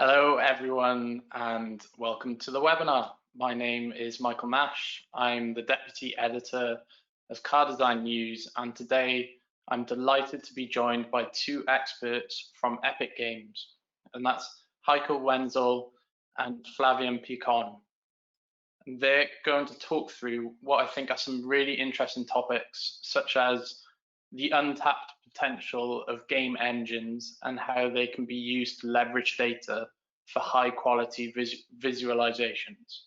Hello, everyone, and welcome to the webinar. My name is Michael Nash. I'm the Deputy Editor of Car Design News, and today I'm delighted to be joined by two experts from Epic Games, and that's Heiko Wenzel and Flavien Picon. And they're going to talk through what I think are some really interesting topics, such as the untapped potential of game engines and how they can be used to leverage data for high quality visualizations.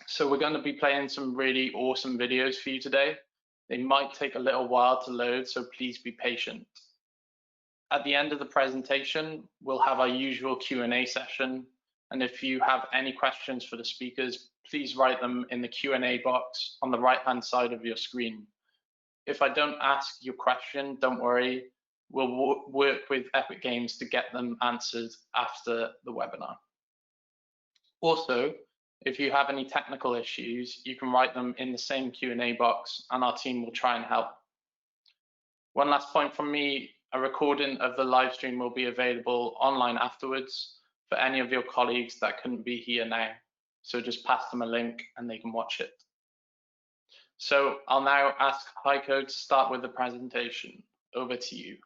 So we're going to be playing some really awesome videos for you today. They might take a little while to load, so please be patient. At the end of the presentation, we'll have our usual Q&A session. And if you have any questions for the speakers, please write them in the Q&A box on the right-hand side of your screen. If I don't ask your question, don't worry. We'll work with Epic Games to get them answered after the webinar. Also, if you have any technical issues, you can write them in the same Q&A box and our team will try and help. One last point from me, a recording of the live stream will be available online afterwards for any of your colleagues that couldn't be here now. So just pass them a link and they can watch it. So I'll now ask Heiko to start with the presentation. Over to you.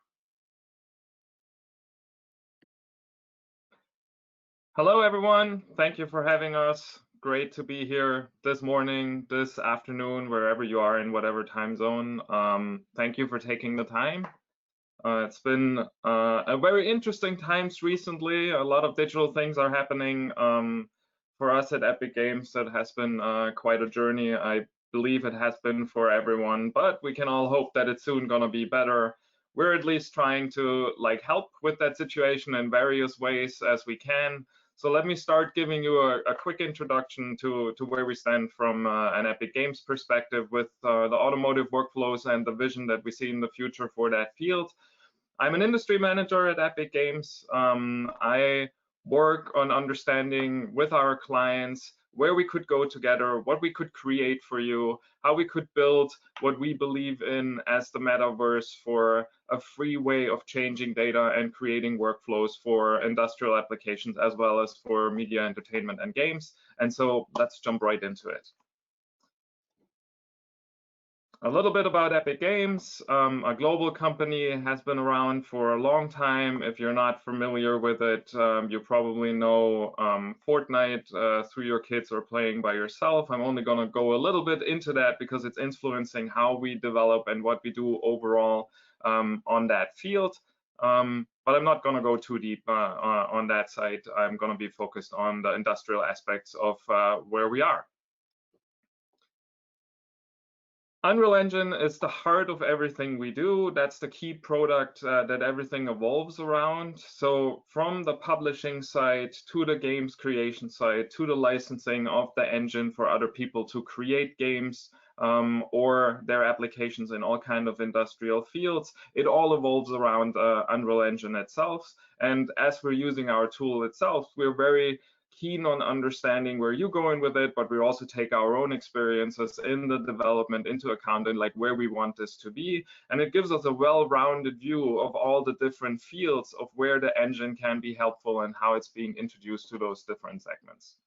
Hello, everyone. Thank you for having us. Great to be here this morning, this afternoon, wherever you are in whatever time zone. Thank you for taking the time. It's been a very interesting times recently. A lot of digital things are happening. For us at Epic Games, that has been quite a journey. I believe it has been for everyone, but we can all hope that it's soon gonna be better. We're at least trying to help with that situation in various ways as we can. So let me start giving you a quick introduction to where we stand from an Epic Games perspective with the automotive workflows and the vision that we see in the future for that field. I'm an industry manager at Epic Games. I work on understanding with our clients where we could go together, what we could create for you, how we could build what we believe in as the metaverse for a free way of changing data and creating workflows for industrial applications as well as for media, entertainment, and games. And so let's jump right into it. A little bit about Epic Games. A global company, has been around for a long time. If you're not familiar with it, you probably know Fortnite through your kids or playing by yourself. I'm only going to go a little bit into that because it's influencing how we develop and what we do overall on that field. But I'm not going to go too deep on that side. I'm going to be focused on the industrial aspects of where we are. Unreal Engine is the heart of everything we do. That's the key product that everything evolves around. So from the publishing side to the games creation side to the licensing of the engine for other people to create games or their applications in all kinds of industrial fields, it all evolves around Unreal Engine itself. And as we're using our tool itself, we're very keen on understanding where you're going with it, but we also take our own experiences in the development into account and where we want this to be. And it gives us a well-rounded view of all the different fields of where the engine can be helpful and how it's being introduced to those different segments.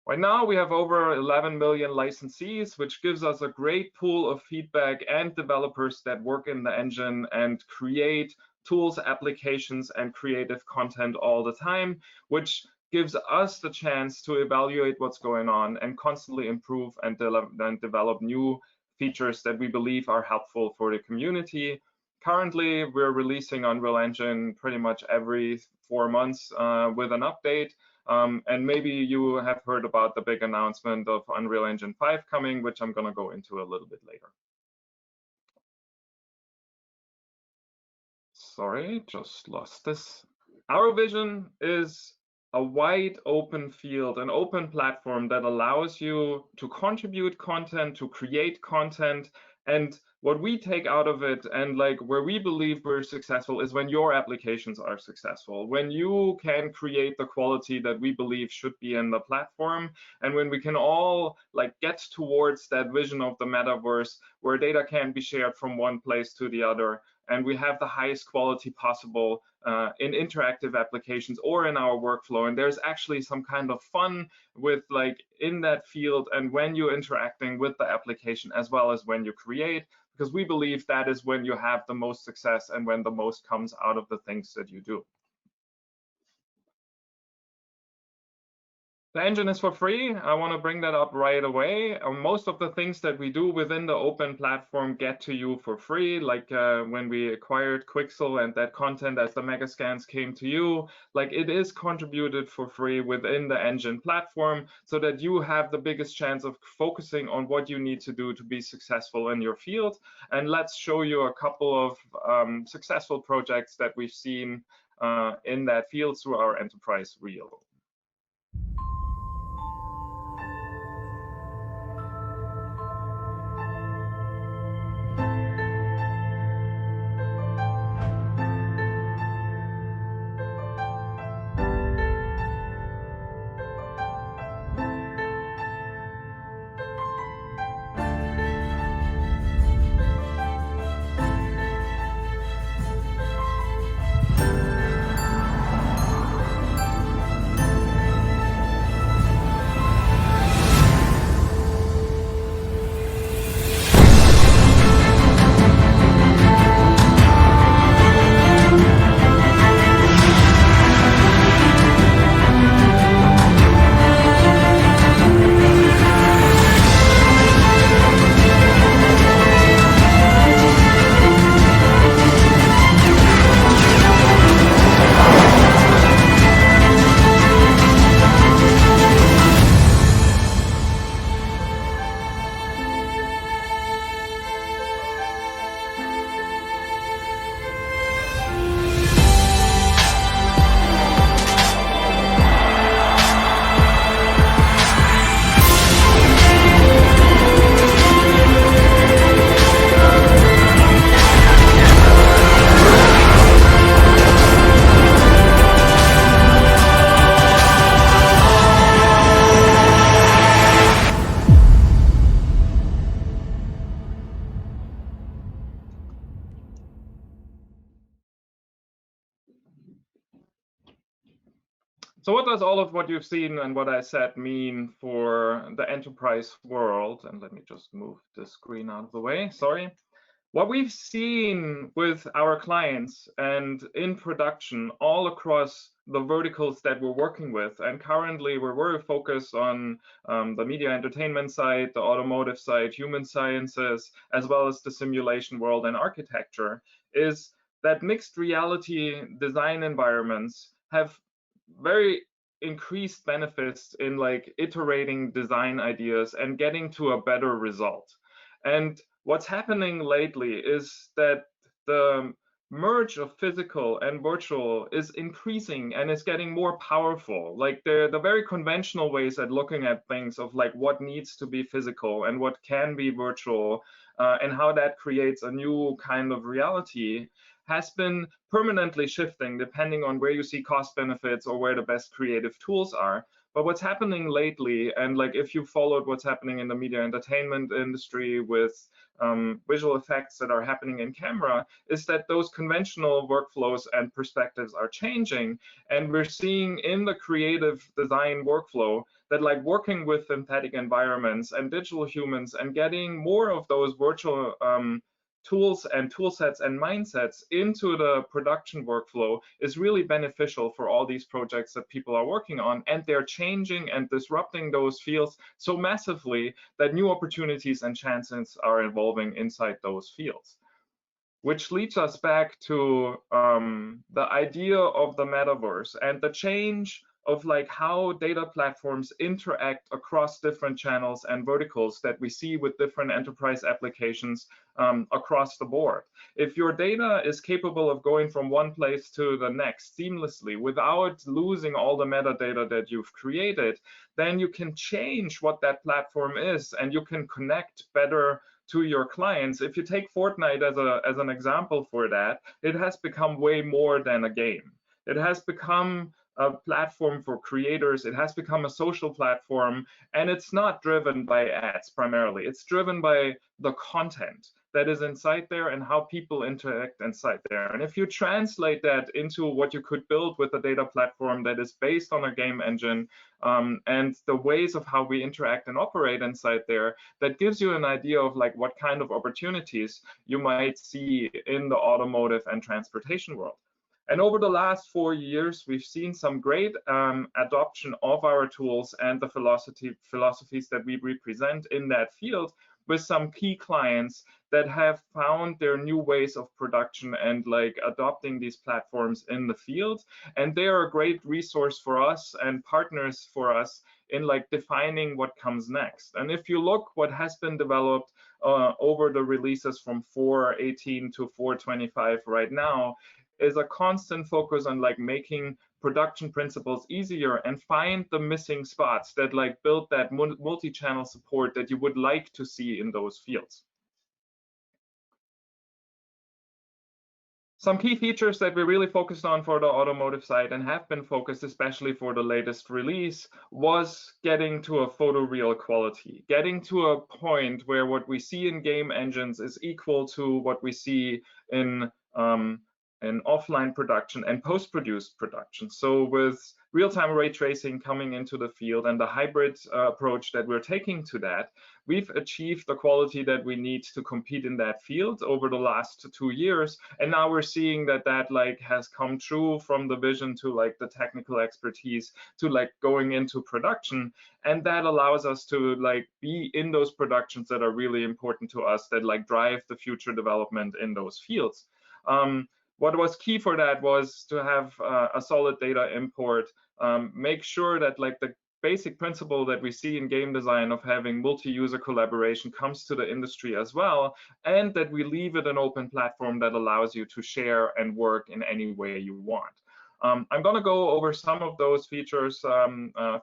Right now, we have over 11 million licensees, which gives us a great pool of feedback and developers that work in the engine and create tools, applications, and creative content all the time, which gives us the chance to evaluate what's going on and constantly improve and develop new features that we believe are helpful for the community. Currently, we're releasing Unreal Engine pretty much every 4 months with an update. And maybe you have heard about the big announcement of Unreal Engine 5 coming, which I'm going to go into a little bit later. Sorry, just lost this. Our vision is a wide open field, an open platform that allows you to contribute content, to create content. And what we take out of it and where we believe we're successful is when your applications are successful, when you can create the quality that we believe should be in the platform, and when we can all get towards that vision of the metaverse where data can be shared from one place to the other, and we have the highest quality possible in interactive applications or in our workflow. And there's actually some kind of fun with like in that field and when you're interacting with the application as well as when you create, because we believe that is when you have the most success and when the most comes out of the things that you do. The engine is for free. I want to bring that up right away. Most of the things that we do within the open platform get to you for free, like when we acquired Quixel and that content as the megascans came to you, like it is contributed for free within the engine platform so that you have the biggest chance of focusing on what you need to do to be successful in your field. And let's show you a couple of successful projects that we've seen in that field through our enterprise reel. So what does all of what you've seen and what I said mean for the enterprise world? And let me just move the screen out of the way, sorry. What we've seen with our clients and in production all across the verticals that we're working with, and currently we're very focused on the media entertainment side, the automotive side, human sciences, as well as the simulation world and architecture, is that mixed reality design environments have very increased benefits in like iterating design ideas and getting to a better result. And what's happening lately is that the merge of physical and virtual is increasing and is getting more powerful. Like the very conventional ways at looking at things of like what needs to be physical and what can be virtual and how that creates a new kind of reality has been permanently shifting depending on where you see cost benefits or where the best creative tools are. But what's happening lately, and like if you followed what's happening in the media entertainment industry with visual effects that are happening in camera, is that those conventional workflows and perspectives are changing. And we're seeing in the creative design workflow that like working with synthetic environments and digital humans and getting more of those virtual tools and tool sets and mindsets into the production workflow is really beneficial for all these projects that people are working on. And they're changing and disrupting those fields so massively that new opportunities and chances are evolving inside those fields. Which leads us back to the idea of the metaverse and the change of like how data platforms interact across different channels and verticals that we see with different enterprise applications across the board. If your data is capable of going from one place to the next seamlessly without losing all the metadata that you've created, then you can change what that platform is and you can connect better to your clients. If you take Fortnite as an example for that, it has become way more than a game. It has become a platform for creators. It has become a social platform, and it's not driven by ads primarily. It's driven by the content. that is inside there and how people interact inside there. And if you translate that into what you could build with a data platform that is based on a game engine, and the ways of how we interact and operate inside there, that gives you an idea of like what kind of opportunities you might see in the automotive and transportation world. And over the last 4 years, we've seen some great adoption of our tools and the philosophies that we represent in that field, with some key clients that have found their new ways of production and like adopting these platforms in the field. And they are a great resource for us and partners for us in like defining what comes next. And if you look what has been developed over the releases from 4.18 to 4.25 right now, is a constant focus on like making production principles easier and find the missing spots that like build that multi-channel support that you would like to see in those fields. Some key features that we really focused on for the automotive side and have been focused especially for the latest release was getting to a photoreal quality, getting to a point where what we see in game engines is equal to what we see in offline production and post-produced production. So with real-time ray tracing coming into the field and the hybrid approach that we're taking to that, we've achieved the quality that we need to compete in that field over the last 2 years. And now we're seeing that that like has come true from the vision to like the technical expertise to like going into production. And that allows us to like be in those productions that are really important to us, that like drive the future development in those fields. What was key for that was to have a solid data import, make sure that like the basic principle that we see in game design of having multi-user collaboration comes to the industry as well, and that we leave it an open platform that allows you to share and work in any way you want. I'm going to go over some of those features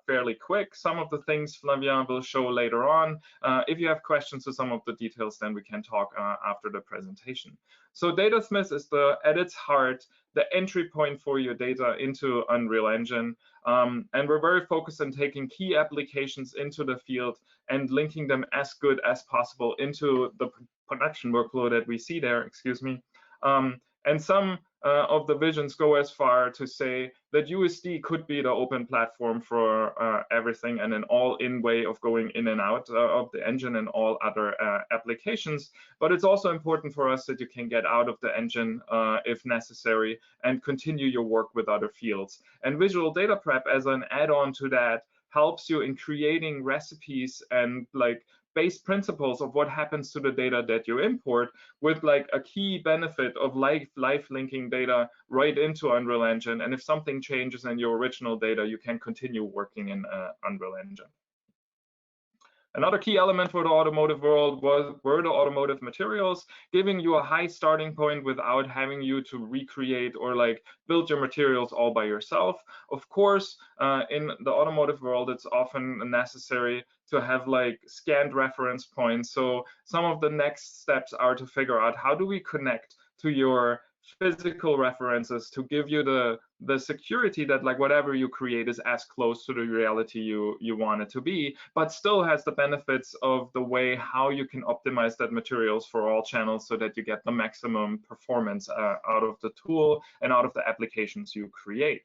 fairly quick. Some of the things Flavien will show later on. If you have questions to some of the details, then we can talk after the presentation. So Datasmith is at its heart, the entry point for your data into Unreal Engine. And we're very focused on taking key applications into the field and linking them as good as possible into the production workflow that we see there, excuse me. And some of the visions go as far to say that USD could be the open platform for everything and an all-in way of going in and out of the engine and all other applications. But it's also important for us that you can get out of the engine if necessary and continue your work with other fields. And Visual Data Prep as an add-on to that helps you in creating recipes and like base principles of what happens to the data that you import, with like a key benefit of live linking data right into Unreal Engine. And if something changes in your original data, you can continue working in Unreal Engine. Another key element for the automotive world were the automotive materials, giving you a high starting point without having you to recreate or like build your materials all by yourself. Of course, in the automotive world, it's often necessary to have like scanned reference points. So some of the next steps are to figure out how do we connect to your physical references to give you the security that like whatever you create is as close to the reality you want it to be, but still has the benefits of the way how you can optimize that materials for all channels so that you get the maximum performance out of the tool and out of the applications you create.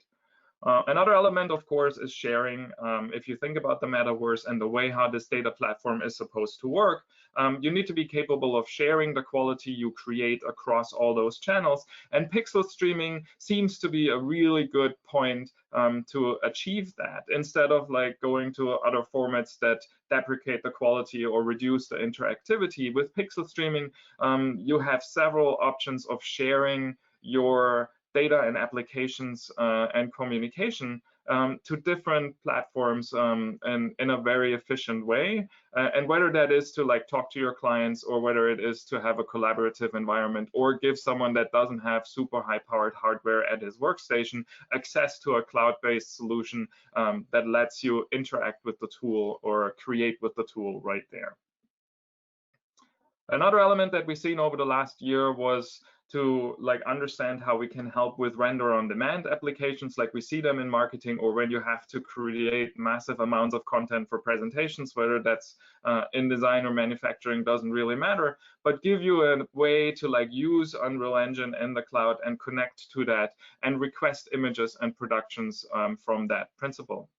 Another element, of course, is sharing. If you think about the metaverse and the way how this data platform is supposed to work, you need to be capable of sharing the quality you create across all those channels. And pixel streaming seems to be a really good point to achieve that, instead of like going to other formats that deprecate the quality or reduce the interactivity. With pixel streaming, you have several options of sharing your data and applications and communication to different platforms and in a very efficient way. And whether that is to like talk to your clients, or whether it is to have a collaborative environment, or give someone that doesn't have super high-powered hardware at his workstation access to a cloud-based solution that lets you interact with the tool or create with the tool right there. Another element that we've seen over the last year was to like understand how we can help with render on demand applications like we see them in marketing, or when you have to create massive amounts of content for presentations, whether that's in design or manufacturing, doesn't really matter, but give you a way to like use Unreal Engine in the cloud and connect to that and request images and productions from that principle.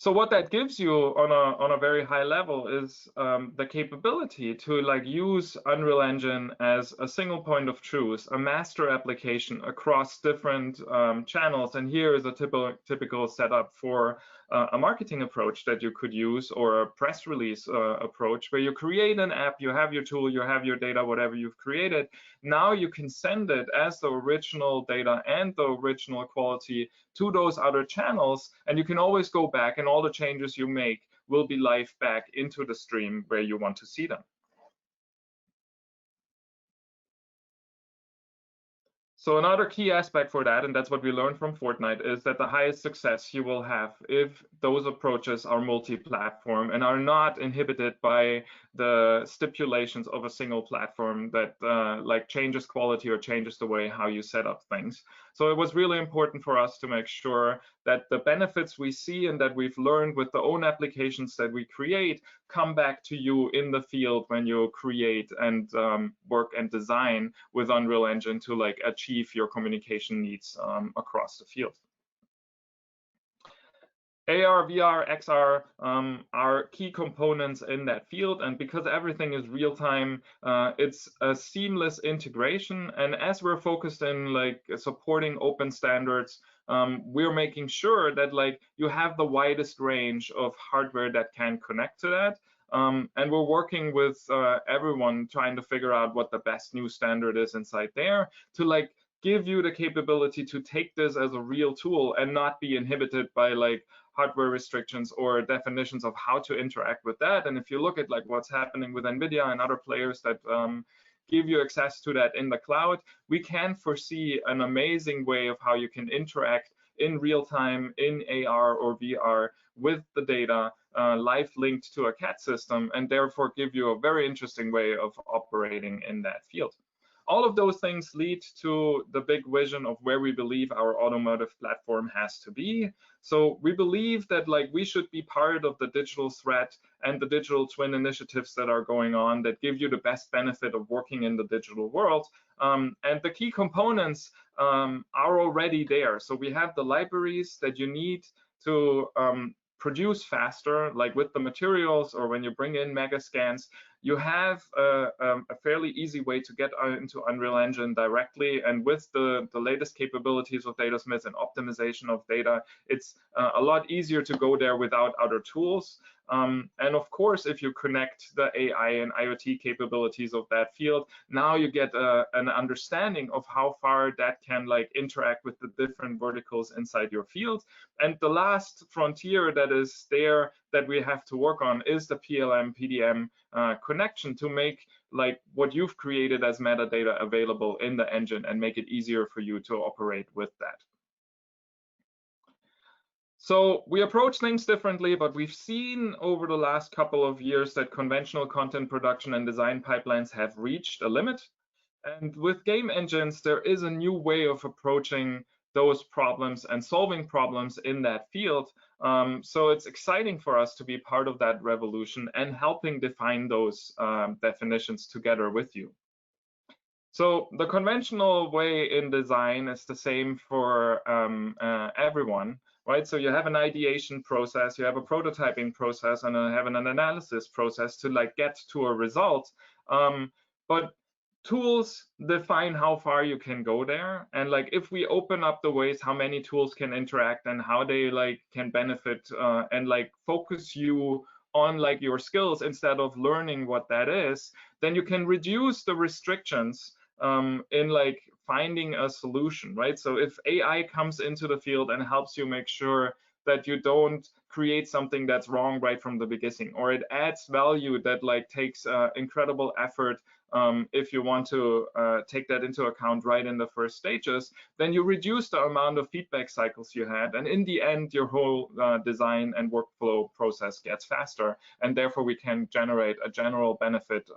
So what that gives you on a very high level is the capability to like use Unreal Engine as a single point of truth, a master application across different channels. And here is a typical setup for a marketing approach that you could use, or a press release approach, where you create an app, you have your tool, you have your data, whatever you've created. Now you can send it as the original data and the original quality to those other channels, and you can always go back, and all the changes you make will be live back into the stream where you want to see them. So another key aspect for that, and that's what we learned from Fortnite, is that the highest success you will have if those approaches are multi-platform and are not inhibited by the stipulations of a single platform that like changes quality or changes the way how you set up things. So it was really important for us to make sure that the benefits we see and that we've learned with the own applications that we create come back to you in the field when you create and work and design with Unreal Engine to like achieve your communication needs across the field. AR, VR, XR are key components in that field, and because everything is real time, it's a seamless integration. And as we're focused in like supporting open standards, we're making sure that like you have the widest range of hardware that can connect to that. And we're working with everyone trying to figure out what the best new standard is inside there to like give you the capability to take this as a real tool and not be inhibited by like hardware restrictions or definitions of how to interact with that. And if you look at like what's happening with NVIDIA and other players that give you access to that in the cloud, we can foresee an amazing way of how you can interact in real time in AR or VR with the data live linked to a CAD system, and therefore give you a very interesting way of operating in that field. All of those things lead to the big vision of where we believe our automotive platform has to be. So we believe that like we should be part of the digital thread and the digital twin initiatives that are going on that give you the best benefit of working in the digital world. And the key components are already there. So we have the libraries that you need to produce faster, like with the materials, or when you bring in mega scans, you have a fairly easy way to get into Unreal Engine directly. And with the latest capabilities of Datasmith and optimization of data, it's a lot easier to go there without other tools. And of course, if you connect the AI and IoT capabilities of that field, now you get an understanding of how far that can like interact with the different verticals inside your field. And the last frontier that is there that we have to work on is the PLM, PDM connection to make like what you've created as metadata available in the engine and make it easier for you to operate with that. So we approach things differently, but we've seen over the last couple of years that conventional content production and design pipelines have reached a limit. And with game engines, there is a new way of approaching those problems and solving problems in that field. So it's exciting for us to be part of that revolution and helping define those definitions together with you. So the conventional way in design is the same for everyone, right? So you have an ideation process, you have a prototyping process, and you have an analysis process to like get to a result. But tools define how far you can go there. And like if we open up the ways how many tools can interact and how they like can benefit and like focus you on like your skills instead of learning what that is, then you can reduce the restrictions in like finding a solution, right? So if AI comes into the field and helps you make sure that you don't create something that's wrong right from the beginning, or it adds value that like takes incredible effort if you want to take that into account right in the first stages, then you reduce the amount of feedback cycles you had, and in the end your whole design and workflow process gets faster, and therefore we can generate a general benefit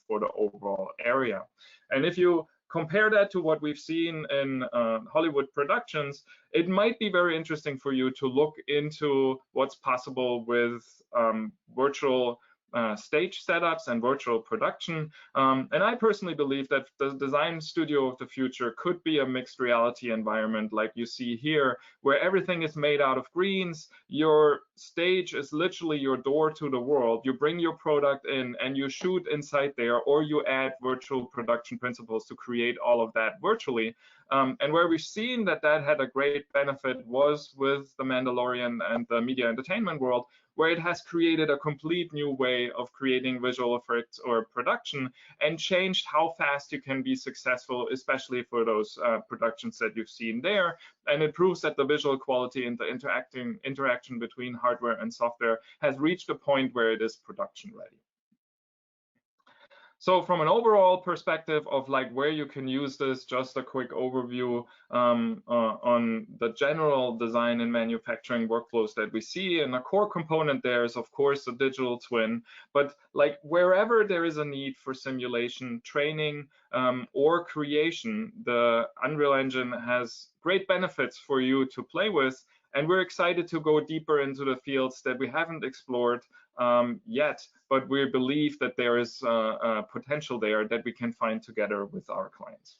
for the overall area. And if you compare that to what we've seen in Hollywood productions, it might be very interesting for you to look into what's possible with virtual stage setups and virtual production. And I personally believe that the design studio of the future could be a mixed reality environment like you see here, where everything is made out of greens. Your stage is literally your door to the world. You bring your product in and you shoot inside there, or you add virtual production principles to create all of that virtually. And where we've seen that that had a great benefit was with The Mandalorian and the media entertainment world, where it has created a complete new way of creating visual effects or production and changed how fast you can be successful, especially for those productions that you've seen there. And it proves that the visual quality and the interaction between hardware and software has reached a point where it is production ready. So from an overall perspective of like where you can use this, just a quick overview on the general design and manufacturing workflows that we see. And a core component there is, of course, the digital twin. But like wherever there is a need for simulation, training, or creation, the Unreal Engine has great benefits for you to play with. And we're excited to go deeper into the fields that we haven't explored yet, but we believe that there is potential there that we can find together with our clients.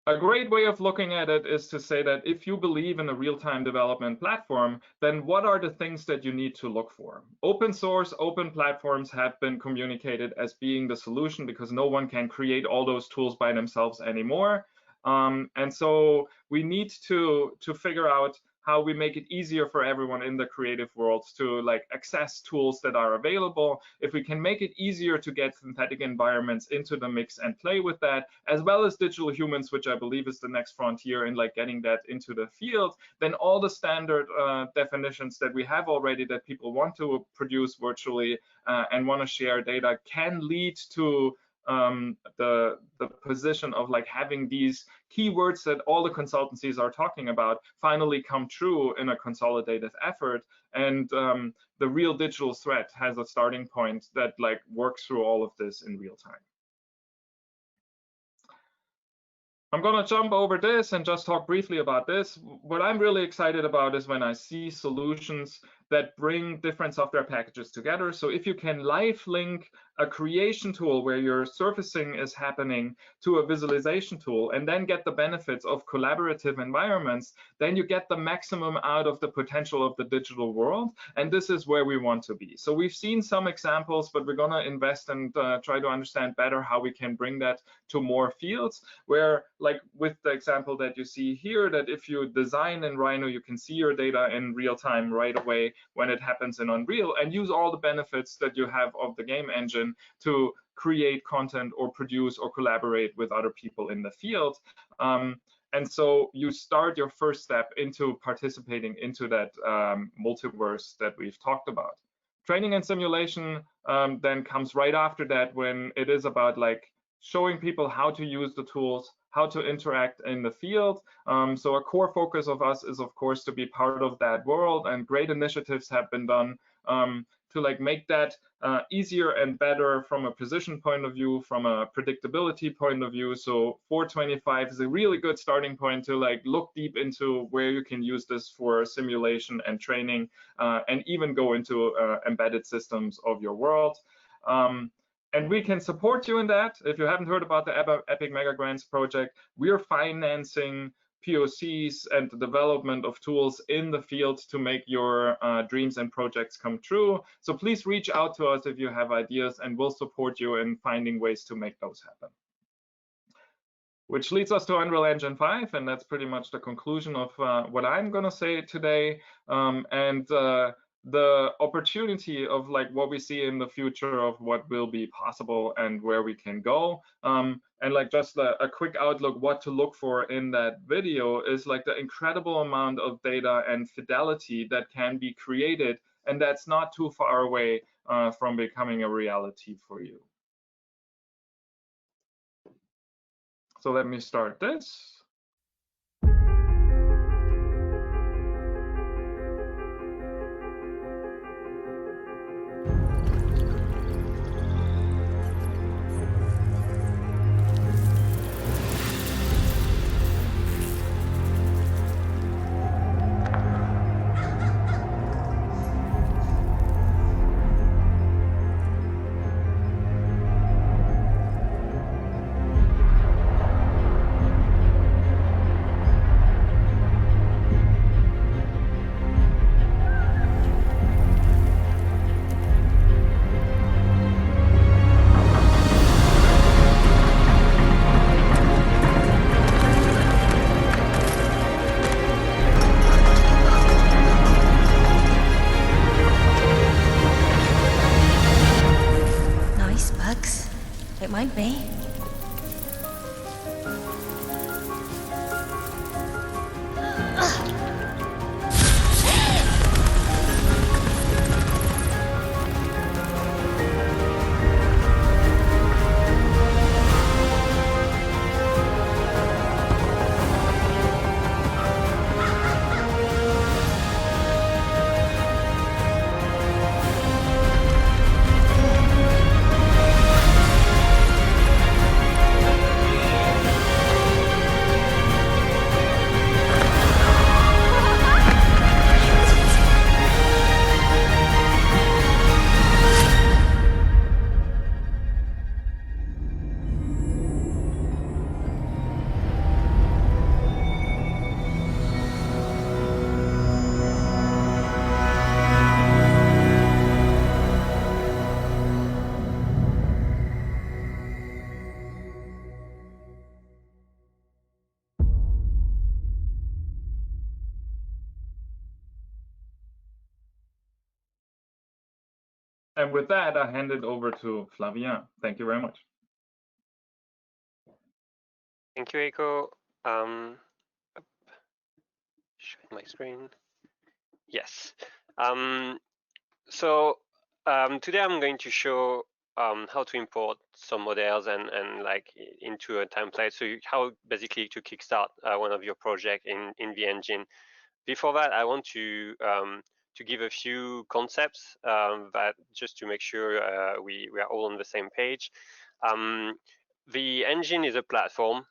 A great way of looking at it is to say that if you believe in a real-time development platform, then what are the things that you need to look for? Open source, open platforms have been communicated as being the solution because no one can create all those tools by themselves anymore. And so we need to figure out how we make it easier for everyone in the creative world to like access tools that are available. If we can make it easier to get synthetic environments into the mix and play with that, as well as digital humans, which I believe is the next frontier in like getting that into the field, then all the standard definitions that we have already that people want to produce virtually and want to share data can lead to the position of like having these keywords that all the consultancies are talking about finally come true in a consolidated effort. And the real digital thread has a starting point that like works through all of this in real time. I'm going to jump over this and just talk briefly about this. What I'm really excited about is when I see solutions that bring different software packages together. So if you can live link a creation tool where your surfacing is happening to a visualization tool and then get the benefits of collaborative environments, then you get the maximum out of the potential of the digital world. And this is where we want to be. So we've seen some examples, but we're going to invest and try to understand better how we can bring that to more fields, where like with the example that you see here, that if you design in Rhino, you can see your data in real time right away when it happens in Unreal and use all the benefits that you have of the game engine to create content or produce or collaborate with other people in the field. And so you start your first step into participating into that multiverse that we've talked about. Training and simulation then comes right after that, when it is about like showing people how to use the tools, how to interact in the field. So a core focus of us is, of course, to be part of that world, and great initiatives have been done to like make that easier and better from a precision point of view, from a predictability point of view. So 425 is a really good starting point to like look deep into where you can use this for simulation and training, and even go into embedded systems of your world. And we can support you in that. If you haven't heard about the Epic Mega Grants project, we're financing POCs and the development of tools in the field to make your dreams and projects come true. So please reach out to us if you have ideas, and we'll support you in finding ways to make those happen. Which leads us to Unreal Engine 5, and that's pretty much the conclusion of what I'm going to say today. The opportunity of like what we see in the future of what will be possible and where we can go. And like just a quick outlook, what to look for in that video is like the incredible amount of data and fidelity that can be created. And that's not too far away from becoming a reality for you. So let me start this. It might be. And with that, I hand it over to Flavien. Thank you very much. Thank you, Heiko. Showing my screen. Yes. Today I'm going to show how to import some models and like into a template. So how basically to kickstart one of your projects in the engine. Before that, I want to give a few concepts that just to make sure we are all on the same page. The engine is a platform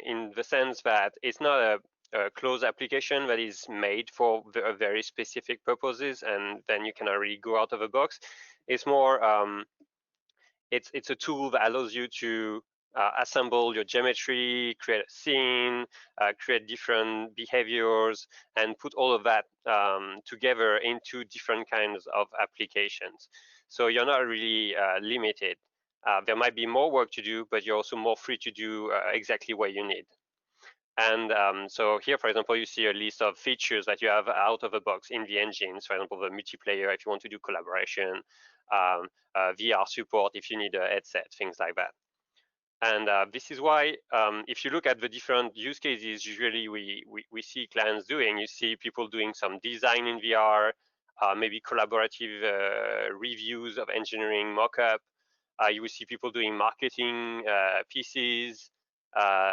in the sense that it's not a closed application that is made for very specific purposes, and then you can already go out of the box. It's more it's a tool that allows you to assemble your geometry, create a scene, create different behaviors, and put all of that together into different kinds of applications. So you're not really limited. There might be more work to do, but you're also more free to do exactly what you need. And so here, for example, you see a list of features that you have out of the box in the engines. For example, the multiplayer, if you want to do collaboration, VR support, if you need a headset, things like that. And this is why, if you look at the different use cases, usually we see clients doing, you see people doing some design in VR, maybe collaborative reviews of engineering mockup. You will see people doing marketing pieces,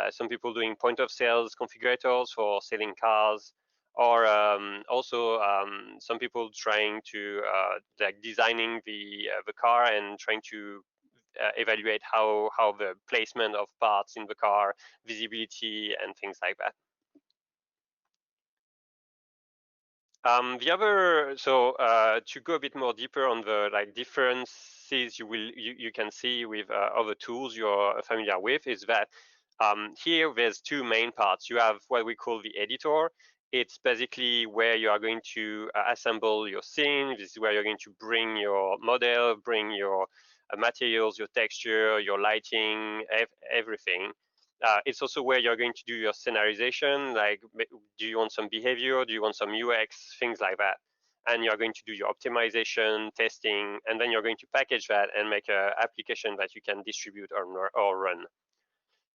some people doing point of sales configurators for selling cars, or also some people trying to like designing the car and trying to evaluate how the placement of parts in the car, visibility, and things like that. The other, so to go a bit more deeper on the like differences you can see with other tools you're familiar with, is that here there's two main parts. You have what we call the editor. It's basically where you are going to assemble your scene. This is where you're going to bring your model, bring your materials, your texture, your lighting, everything. It's also where you're going to do your scenarization, like do you want some behavior, do you want some UX, things like that. And you're going to do your optimization, testing, and then you're going to package that and make an application that you can distribute or run.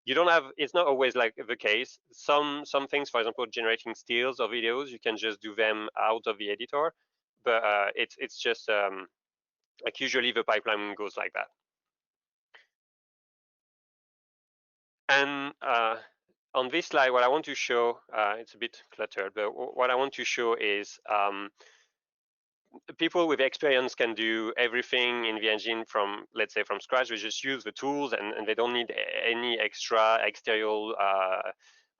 You don't have, it's not always like the case. Some things, for example, generating stills or videos, you can just do them out of the editor, but it's just Like usually the pipeline goes like that. And on this slide, what I want to show, it's a bit cluttered, but what I want to show is people with experience can do everything in the engine from, let's say, from scratch. They just use the tools and they don't need any extra exterior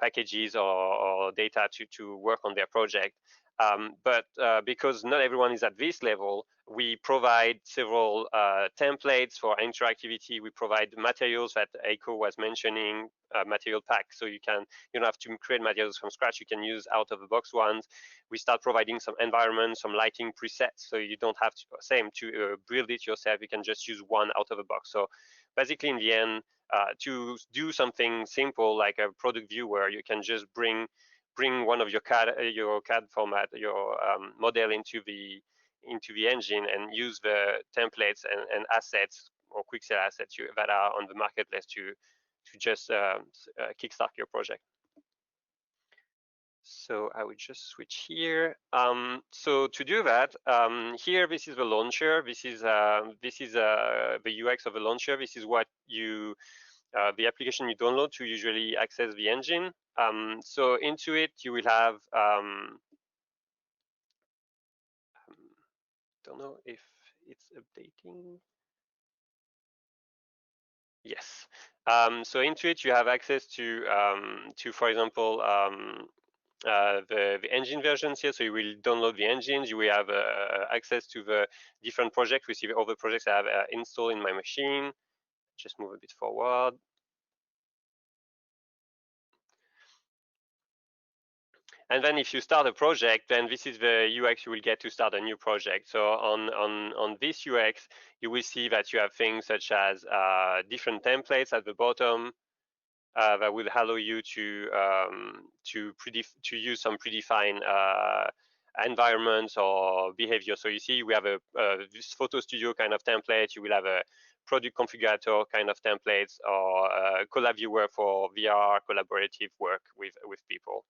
packages or data to work on their project. But because not everyone is at this level, we provide several templates for interactivity. We provide materials that Heiko was mentioning, material packs, so you don't have to create materials from scratch. You can use out of the box ones. We start providing some environment, some lighting presets, so you don't have to build it yourself. You can just use one out of the box. So basically, in the end, to do something simple like a product viewer, you can just bring one of your CAD format, your model into the engine and use the templates and assets or quick sell assets that are on the marketplace to just kickstart your project. So I would just switch here. So to do that, here this is the launcher. This is the UX of the launcher. This is what you the application you download to usually access the engine. So into it, you will have don't know if it's updating. Yes. So into it, you have access to for example, the engine versions here. So you will download the engines. You will have access to the different projects. We see all the projects I have installed in my machine. Just move a bit forward. And then if you start a project, then this is the UX you will get to start a new project. So on this UX, you will see that you have things such as different templates at the bottom that will allow you to use some predefined environments or behavior. So you see we have this photo studio kind of template. You will have a product configurator kind of templates or a collab viewer for VR collaborative work with people.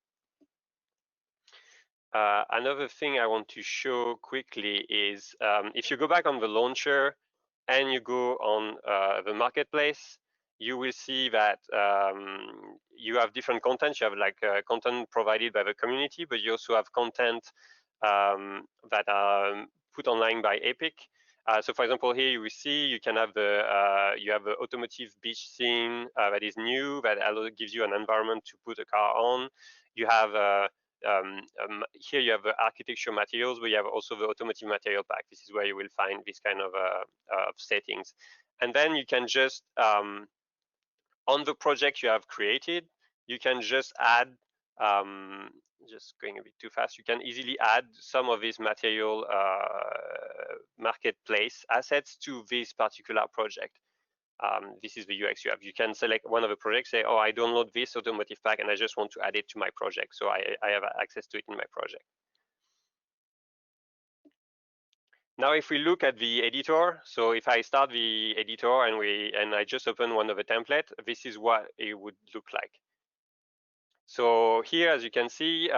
Another thing I want to show quickly is if you go back on the launcher and you go on the marketplace, you will see that you have different content. You have like content provided by the community, but you also have content that are put online by Epic. So for example, here you will see you can have you have the automotive beach scene that is new, that gives you an environment to put a car on. You have here you have the architecture materials, but you have also the automotive material pack. This is where you will find this kind of settings. And then you can just, on the project you have created, you can just add, just going a bit too fast, you can easily add some of these material marketplace assets to this particular project. This is the UX you have. You can select one of the projects, say, oh, I download this automotive pack and I just want to add it to my project. So I have access to it in my project. Now, if we look at the editor, so if I start the editor and I just open one of the template, this is what it would look like. So here, as you can see,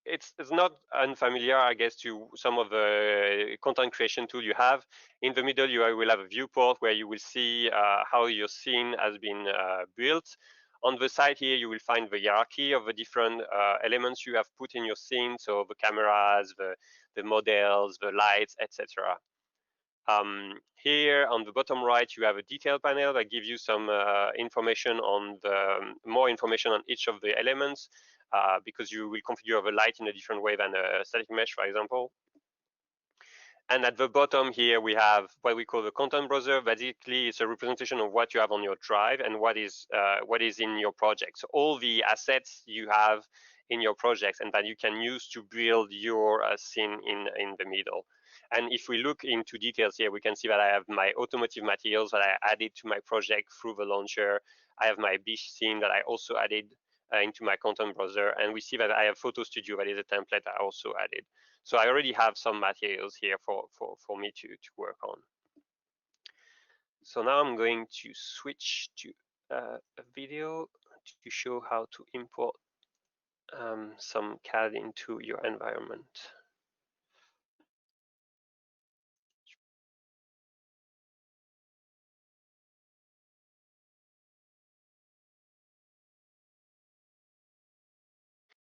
it's not unfamiliar, I guess, to some of the content creation tool you have. In the middle, you will have a viewport where you will see how your scene has been built. On the side here, you will find the hierarchy of the different elements you have put in your scene. So the cameras, the models, the lights, etc. Here on the bottom right, you have a detail panel that gives you some information on more information on each of the elements because you will configure the light in a different way than a static mesh, for example. And at the bottom here, we have what we call the content browser. Basically, it's a representation of what you have on your drive and what is in your project. So all the assets you have in your projects and that you can use to build your scene in the middle. And if we look into details here, we can see that I have my automotive materials that I added to my project through the launcher. I have my beach scene that I also added into my content browser. And we see that I have Photo Studio, that is a template I also added. So I already have some materials here for me to work on. So now I'm going to switch to a video to show how to import some CAD into your environment.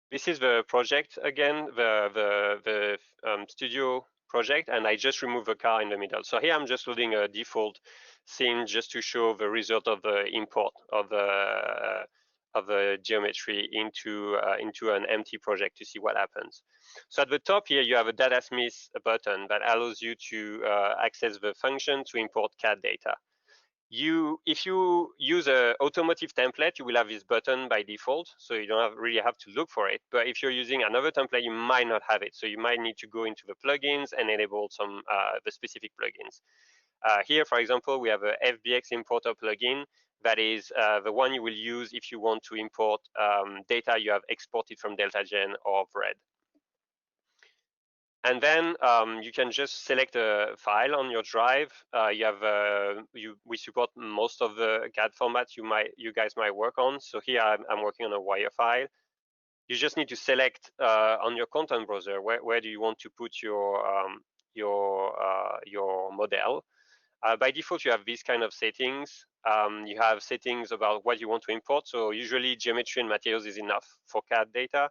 This is the project again, the studio project, and I just removed the car in the middle. So here I'm just loading a default scene just to show the result of the import of the geometry into an empty project to see what happens. So at the top here, you have a datasmith button that allows you to access the function to import CAD data. If you use a automotive template, you will have this button by default, so you don't really have to look for it. But if you're using another template, you might not have it, so you might need to go into the plugins and enable some the specific plugins. Here, for example, we have a FBX importer plugin that is the one you will use if you want to import data you have exported from DeltaGen or Vred. And then you can just select a file on your drive. We support most of the CAD formats you guys might work on. So here I'm working on a wire file. You just need to select on your content browser where do you want to put your model. By default, you have these kind of settings. You have settings about what you want to import. So usually geometry and materials is enough for CAD data.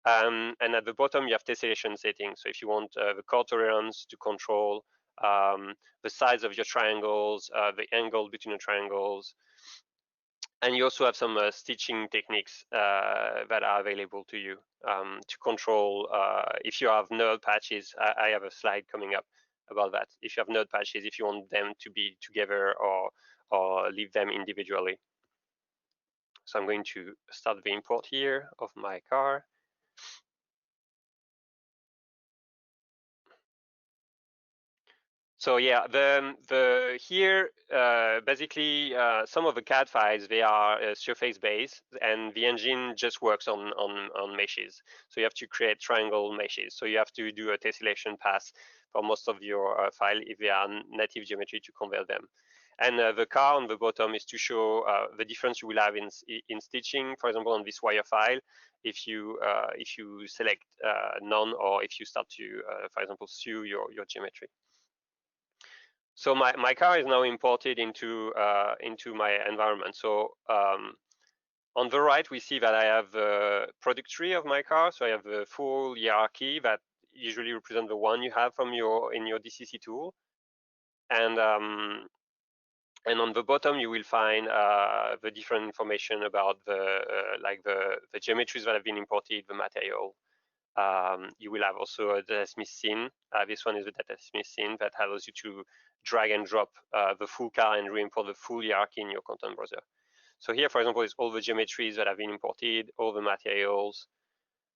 And at the bottom, you have tessellation settings. So if you want the chord tolerance to control the size of your triangles, the angle between the triangles, and you also have some stitching techniques that are available to you to control if you have node patches. I have a slide coming up about that. If you have node patches, if you want them to be together or leave them individually. So I'm going to start the import here of my car. So yeah, here basically some of the CAD files, they are surface based, and the engine just works on meshes. So you have to create triangle meshes. So you have to do a tessellation pass for most of your file if they are native geometry to convert them. And the car on the bottom is to show the difference you will have in stitching. For example, on this wire file, if you select none, or if you start to, for example, sew your geometry. So my car is now imported into my environment. So on the right, we see that I have the product tree of my car. So I have the full hierarchy that usually represent the one you have from in your DCC tool. And on the bottom, you will find the different information about the geometries that have been imported, the material. You will have also a datasmith scene. This one is the datasmith scene that allows you to drag and drop the full car and re-import the full hierarchy in your content browser. So here, for example, is all the geometries that have been imported, all the materials.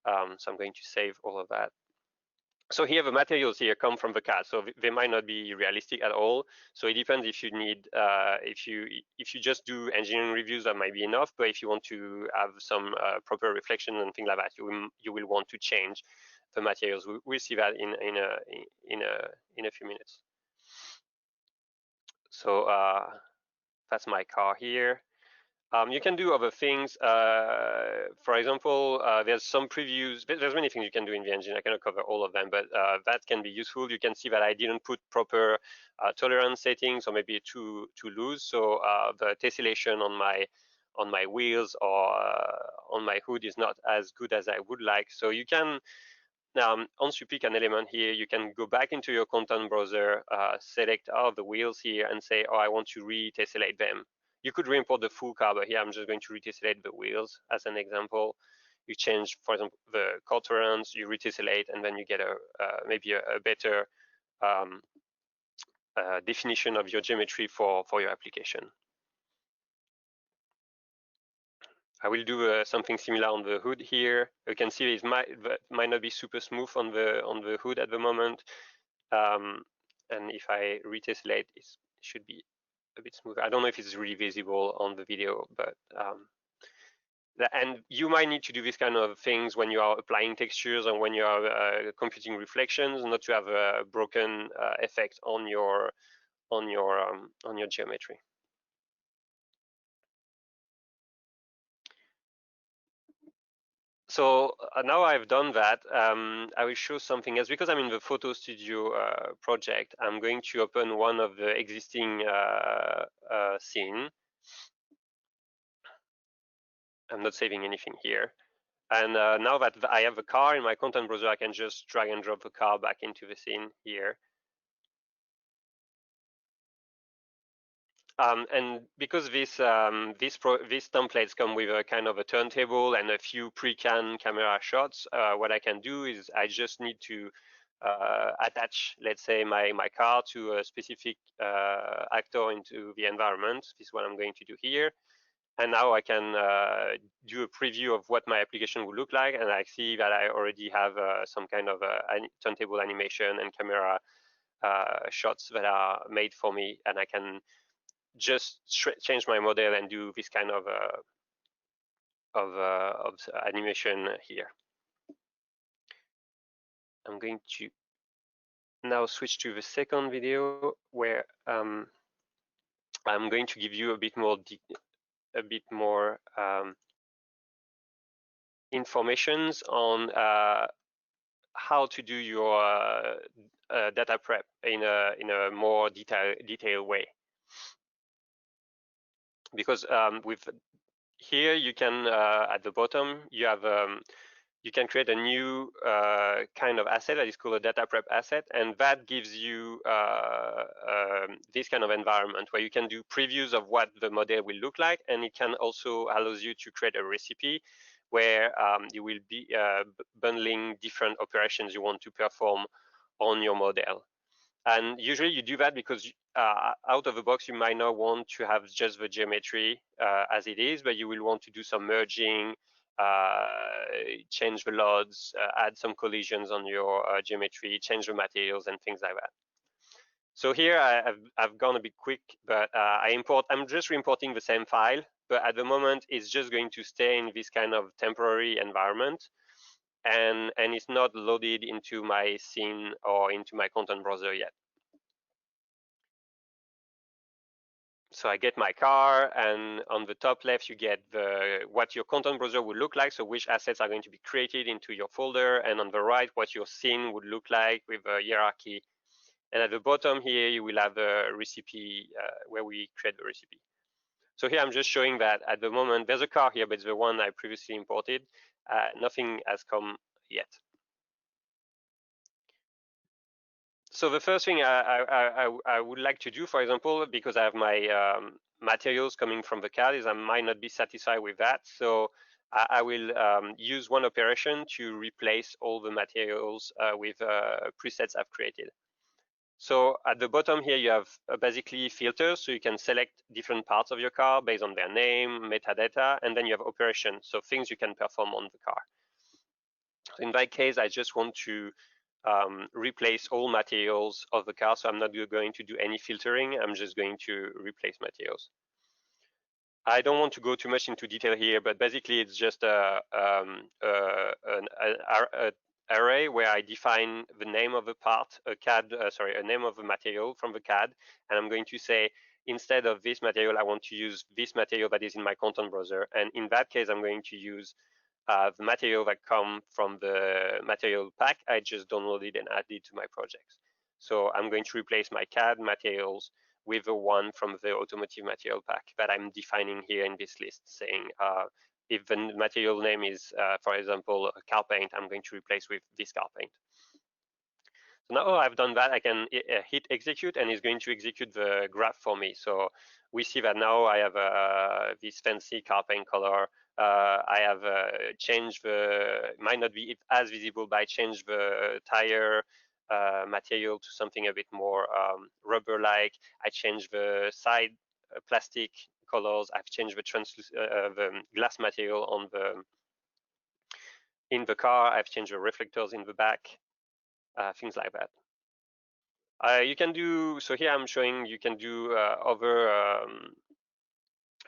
So I'm going to save all of that. So here, the materials here come from the CAD, so they might not be realistic at all. So it depends if you need, if you just do engineering reviews, that might be enough. But if you want to have some proper reflection and things like that, you will want to change the materials. We'll see that in a few minutes. So that's my car here. You can do other things. For example, there's some previews. There's many things you can do in the engine. I cannot cover all of them, but that can be useful. You can see that I didn't put proper tolerance settings, or maybe too loose. So the tessellation on my wheels or on my hood is not as good as I would like. So you can, once you pick an element here, you can go back into your content browser, select the wheels here, and say, oh, I want to re-tessellate them. You could re-import the full car, but here I'm just going to retessellate the wheels as an example. You change, for example, the chord tolerance, you retessellate, and then you get maybe a better definition of your geometry for your application. I will do something similar on the hood here. You can see it might not be super smooth on the hood at the moment, and if I retessellate, it should be a bit smoother. I don't know if it's really visible on the video, but and you might need to do this kind of things when you are applying textures and when you are computing reflections, not to have a broken effect on your geometry. So now I've done that, I will show something else. Because I'm in the Photo Studio project, I'm going to open one of the existing scene. I'm not saving anything here. And now that I have a car in my content browser, I can just drag and drop the car back into the scene here. And because these templates come with a kind of a turntable and a few pre-canned camera shots, what I can do is I just need to attach, let's say, my car to a specific actor into the environment. This is what I'm going to do here. And now I can do a preview of what my application would look like, and I see that I already have some kind of turntable animation and camera shots that are made for me, and I can just change my model and do this kind of animation here. I'm going to now switch to the second video where I'm going to give you a bit more informations on how to do your data prep in a more detailed way. Because with here you can at the bottom you have you can create a new kind of asset that is called a data prep asset, and that gives you this kind of environment where you can do previews of what the model will look like, and it can also allows you to create a recipe where you will be bundling different operations you want to perform on your model. And usually you do that because out of the box, you might not want to have just the geometry as it is, but you will want to do some merging, change the loads, add some collisions on your geometry, change the materials and things like that. So here I've gone a bit quick, but I'm just re-importing the same file, but at the moment it's just going to stay in this kind of temporary environment. And it's not loaded into my scene or into my content browser yet. So I get my car, and on the top left you get what your content browser would look like, so which assets are going to be created into your folder, and on the right what your scene would look like with a hierarchy. And at the bottom here you will have a recipe where we create the recipe. So here I'm just showing that at the moment there's a car here, but it's the one I previously imported. Nothing has come yet. So the first thing I would like to do, for example, because I have my materials coming from the CAD, is I might not be satisfied with that. So I will use one operation to replace all the materials with presets I've created. So at the bottom here, you have basically filters, so you can select different parts of your car based on their name, metadata, and then you have operations, so things you can perform on the car. So in that case, I just want to replace all materials of the car, so I'm not going to do any filtering. I'm just going to replace materials. I don't want to go too much into detail here, but basically it's just an array where I define the name of the part, a name of the material from the CAD, and I'm going to say, instead of this material, I want to use this material that is in my content browser. And in that case, I'm going to use the material that come from the material pack I just downloaded and added to my projects. So I'm going to replace my CAD materials with the one from the automotive material pack that I'm defining here in this list, saying if the material name is, for example, a car paint, I'm going to replace with this car paint. So now I've done that, I can hit execute, and it's going to execute the graph for me. So we see that now I have this fancy car paint color. I have changed it might not be as visible, but I changed the tire material to something a bit more rubber-like. I changed the side plastic colors. I've changed the glass material on in the car. I've changed the reflectors in the back, things like that. You can do, so here I'm showing you can do other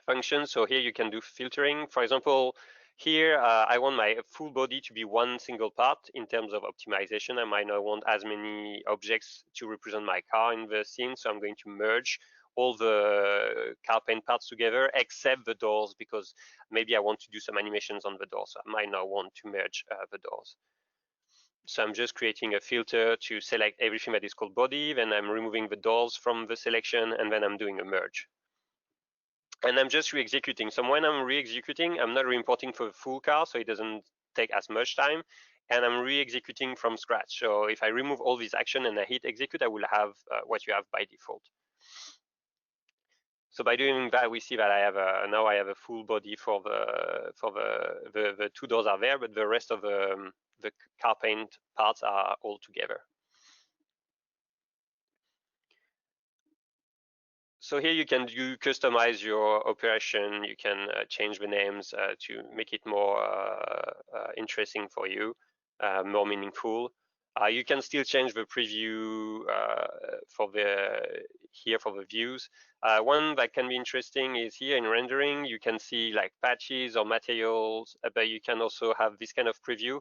functions. So here you can do filtering. For example, here I want my full body to be one single part in terms of optimization. I might not want as many objects to represent my car in the scene, so I'm going to merge all the car paint parts together except the doors, because maybe I want to do some animations on the doors, so I might not want to merge the doors. So I'm just creating a filter to select everything that is called body, then I'm removing the doors from the selection, and then I'm doing a merge. And I'm just re-executing. So when I'm re-executing, I'm not re-importing for the full car, so it doesn't take as much time, and I'm re-executing from scratch. So if I remove all these action and I hit execute, I will have what you have by default. So by doing that, we see that I have now I have a full body for the two doors are there, but the rest of the car paint parts are all together. So here you can customize your operation. You can change the names to make it more interesting for you, more meaningful. You can still change the preview for the views. One that can be interesting is here in rendering. You can see like patches or materials, but you can also have this kind of preview.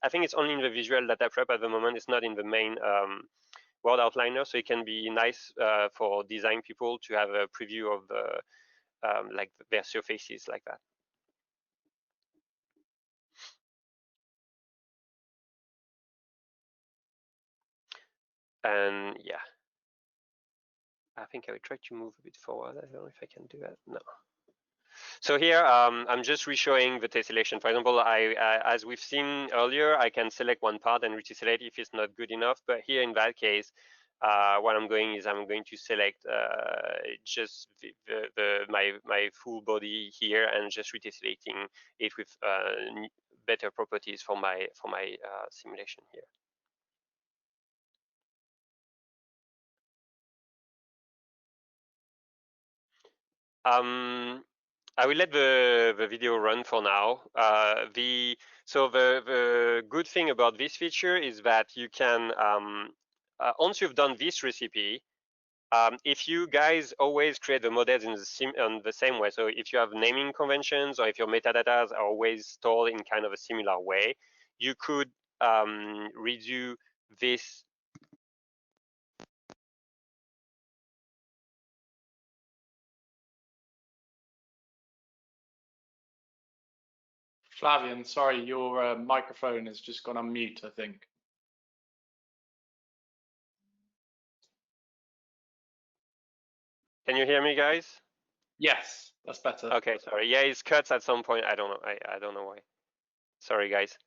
I think it's only in the visual data prep at the moment. It's not in the main world outliner, so it can be nice for design people to have a preview of the like their surfaces like that. And yeah, I think I will try to move a bit forward. I don't know if I can do that. No. So here I'm just re-showing the tessellation. For example, as we've seen earlier, I can select one part and retessellate if it's not good enough. But here in that case, what I'm going to select just my full body here and just retessellating it with better properties for my simulation here. I will let the video run for now. So the good thing about this feature is that you can, once you've done this recipe, if you guys always create the models in the same way, so if you have naming conventions or if your metadata are always stored in kind of a similar way, you could redo this. Flavien, sorry, your microphone has just gone on mute, I think. Can you hear me, guys? Yes, that's better. Okay, sorry. Yeah, it cuts at some point. I don't know. I don't know why. Sorry, guys.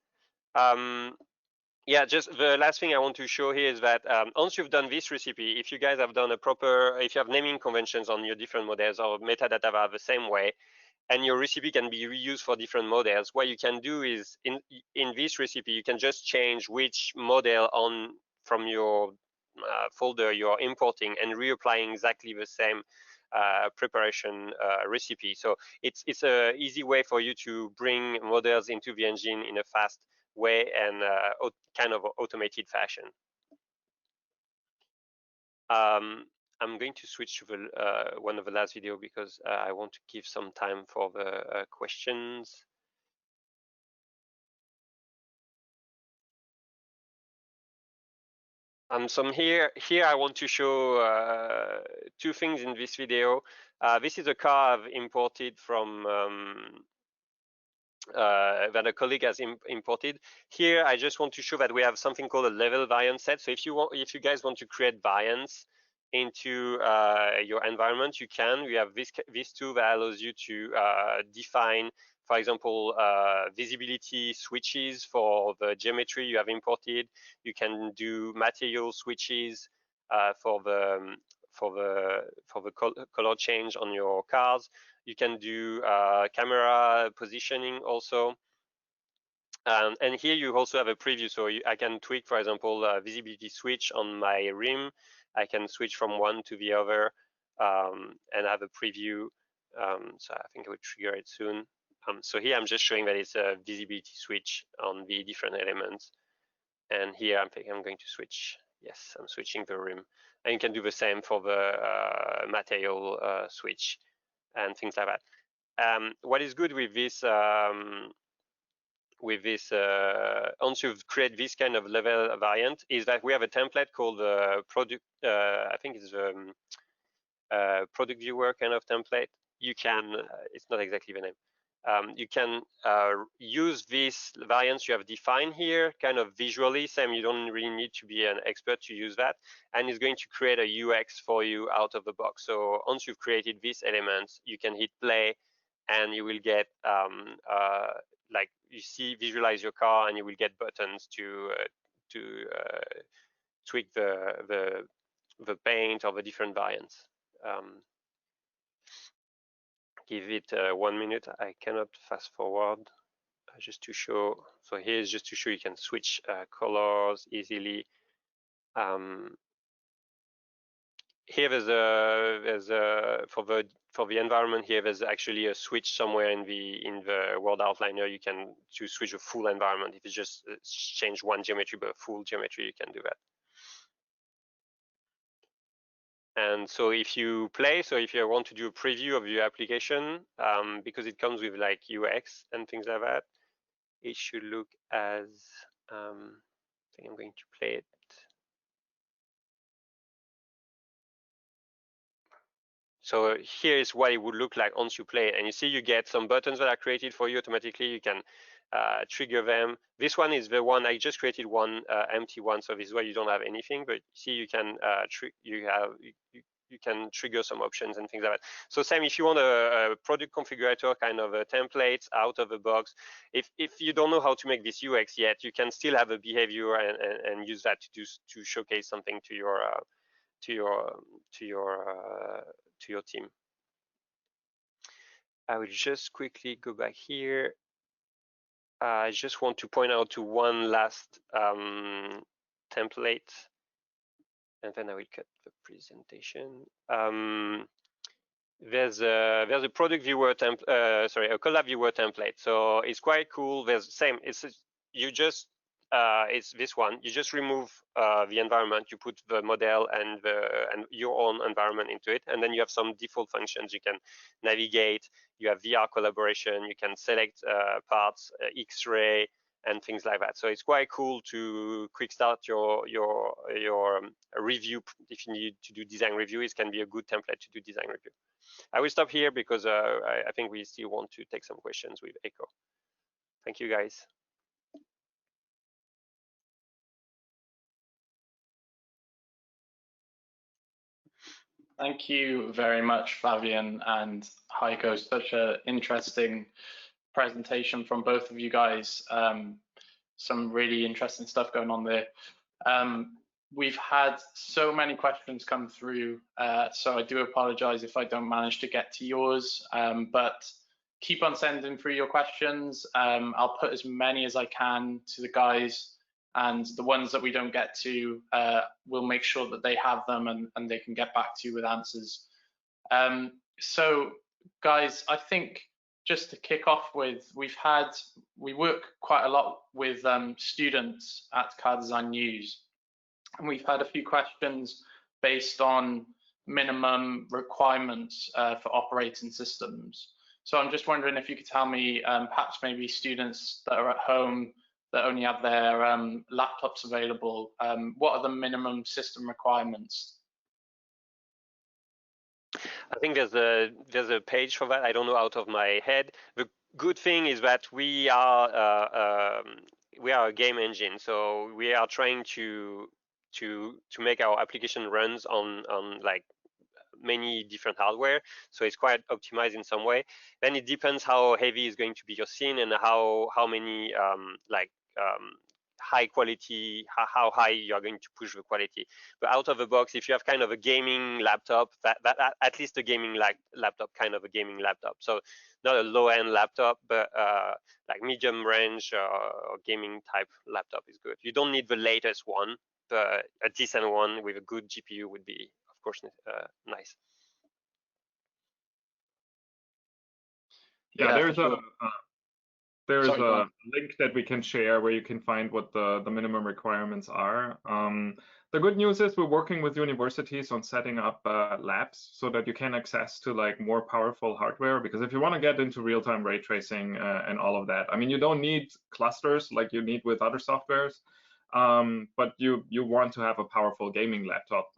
Yeah, just the last thing I want to show here is that once you've done this recipe, if you guys have done if you have naming conventions on your different models or metadata that are the same way, and your recipe can be reused for different models, what you can do is in this recipe, you can just change which model from your folder you're importing and reapplying exactly the same preparation recipe. So it's an easy way for you to bring models into the engine in a fast way and kind of automated fashion. I'm going to switch to the one of the last video because I want to give some time for the questions. So here I want to show two things in this video. This is a car I've imported from that a colleague has imported. Here, I just want to show that we have something called a level variance set. So if you guys want to create variance into your environment, you can. We have this tool that allows you to define, for example, visibility switches for the geometry you have imported. You can do material switches for the color change on your cars. You can do camera positioning also. And here you also have a preview, so I can tweak, for example, visibility switch on my rim. I can switch from one to the other and have a preview. So I think I will trigger it soon. So here I'm just showing that it's a visibility switch on the different elements. And here I'm going to switch. Yes, I'm switching the rim. And you can do the same for the material switch and things like that. What is good with this once you've created this kind of level variant is that we have a template called the product, I think it's the product viewer kind of template. You can, it's not exactly the name. You can use this variance you have defined here kind of visually. Sam, you don't really need to be an expert to use that. And it's going to create a UX for you out of the box. So once you've created these elements, you can hit play and you will get like you see, visualize your car, and you will get buttons to tweak the paint or the different variants. Give it 1 minute. I cannot fast forward just to show. So here's just to show you can switch colors easily. Here there's a for the environment here there's actually a switch somewhere in the world outliner. You can to switch a full environment. If it's just change one geometry but full geometry, you can do that. And so if you play, so if you want to do a preview of your application, because it comes with like UX and things like that, it should look as, I think I'm going to play it. So here is what it would look like once you play it. And you see you get some buttons that are created for you automatically. You can trigger them. This one is the one I just created, one empty one. So this is why you don't have anything, but see you can you can trigger some options and things like that. So same if you want a product configurator kind of a template out of the box. If you don't know how to make this UX yet, you can still have a behavior and use that to showcase something to your team. I will just quickly go back here. I just want to point out to one last template, and then I will cut the presentation. There's a product viewer template, sorry, a collab viewer template. So it's quite cool. There's same. It's this one. You just remove the environment. You put the model and your own environment into it, and then you have some default functions. You can navigate. You have VR collaboration. You can select parts, X-ray, and things like that. So it's quite cool to quick start your review. If you need to do design review, it can be a good template to do design review. I will stop here because I think we still want to take some questions with Heiko. Thank you, guys. Thank you very much, Flavien and Heiko. Such an interesting presentation from both of you guys. Some really interesting stuff going on there. We've had so many questions come through, so I do apologize if I don't manage to get to yours, but keep on sending through your questions. I'll put as many as I can to the guys, and the ones that we don't get to, we'll make sure that they have them and they can get back to you with answers. So guys, I think just to kick off with, we work quite a lot with students at Car Design News, and we've had a few questions based on minimum requirements for operating systems. So I'm just wondering if you could tell me, perhaps maybe students that are at home that only have their laptops available, what are the minimum system requirements? I think there's a page for that. I don't know out of my head. The good thing is that we are a game engine, so we are trying to make our application runs on like many different hardware, so it's quite optimized in some way. Then it depends how heavy is going to be your scene and how many high quality, how high you are going to push the quality. But out of the box, if you have kind of a gaming laptop, that at least a gaming laptop, kind of a gaming laptop. So not a low-end laptop, but like medium range or gaming type laptop is good. You don't need the latest one, but a decent one with a good GPU would be, of course, nice. Yeah, there's a link that we can share where you can find what the minimum requirements are. The good news is we're working with universities on setting up labs so that you can access to like more powerful hardware, because if you want to get into real-time ray tracing and all of that, I mean, you don't need clusters like you need with other softwares, but you want to have a powerful gaming laptop.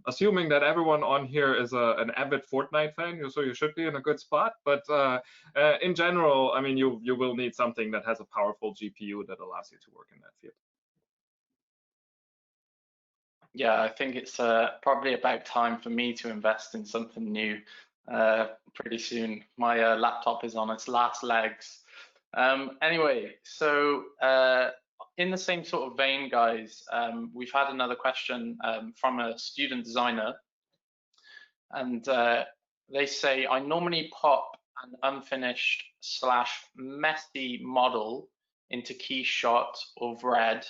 Assuming that everyone on here is an avid Fortnite fan, so you should be in a good spot. But in general, I mean, you will need something that has a powerful GPU that allows you to work in that field. Yeah, I think it's probably about time for me to invest in something new. pretty soon. My laptop is on its last legs. Anyway, so in the same sort of vein, guys, we've had another question from a student designer, and they say, I normally pop an unfinished / messy model into Keyshot or Vred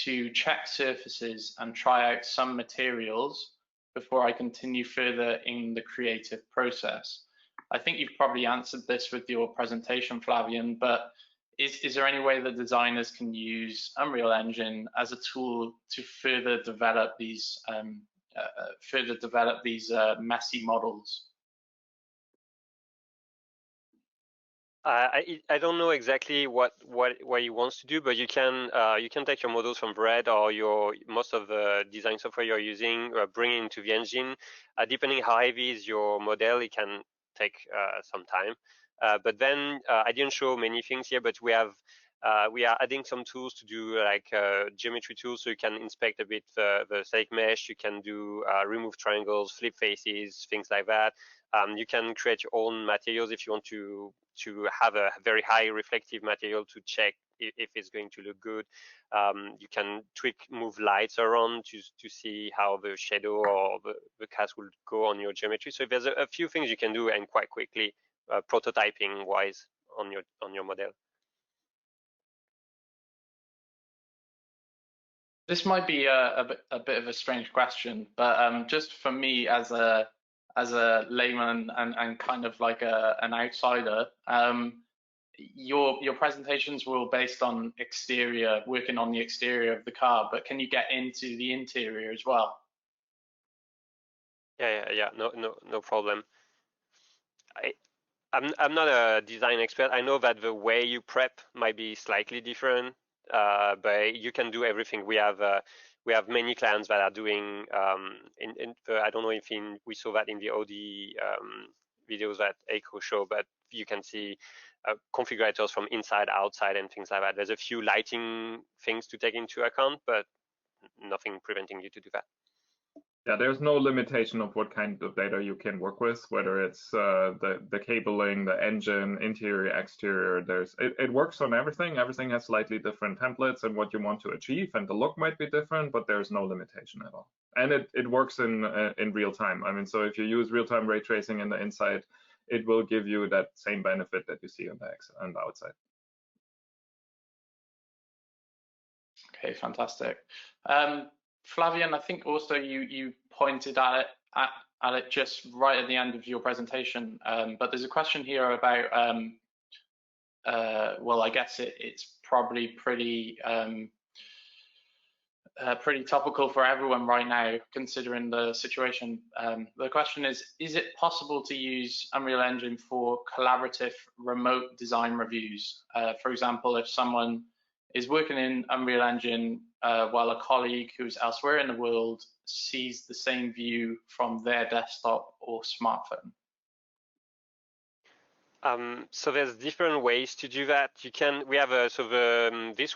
to check surfaces and try out some materials before I continue further in the creative process. I think you've probably answered this with your presentation, Flavien, but is there any way that designers can use Unreal Engine as a tool to further develop these messy models? I don't know exactly what he wants to do, but you can take your models from Vred or most of the design software you're using, bring it into the engine. Depending how heavy is your model, it can take some time. But then I didn't show many things here, but we are adding some tools to do like geometry tools, so you can inspect a bit the static mesh. You can do remove triangles, flip faces, things like that. You can create your own materials if you want to have a very high reflective material to check if it's going to look good. You can move lights around to see how the shadow or the cast will go on your geometry. So there's a few things you can do, and quite quickly, prototyping wise on your model. This might be a bit of a strange question, but just for me as a layman and kind of like an outsider, your presentations were all based on working on the exterior of the car, but can you get into the interior as well? Yeah. No problem. I'm not a design expert. I know that the way you prep might be slightly different, but you can do everything. We have many clients that are doing. I don't know if we saw that in the OD videos that Heiko showed, but you can see configurators from inside, outside, and things like that. There's a few lighting things to take into account, but nothing preventing you to do that. Yeah, there's no limitation of what kind of data you can work with, whether it's the cabling, the engine, interior, exterior. It works on everything. Everything has slightly different templates and what you want to achieve, and the look might be different, but there's no limitation at all. And it works in real time. I mean, so if you use real-time ray tracing in the inside, it will give you that same benefit that you see on the outside. Okay, fantastic. Flavien, I think also you pointed at it just right at the end of your presentation, but there's a question here about, well, I guess it's probably pretty topical for everyone right now, considering the situation. The question is it possible to use Unreal Engine for collaborative remote design reviews? For example, if someone is working in Unreal Engine while a colleague who's elsewhere in the world sees the same view from their desktop or smartphone? So there's different ways to do that. We have this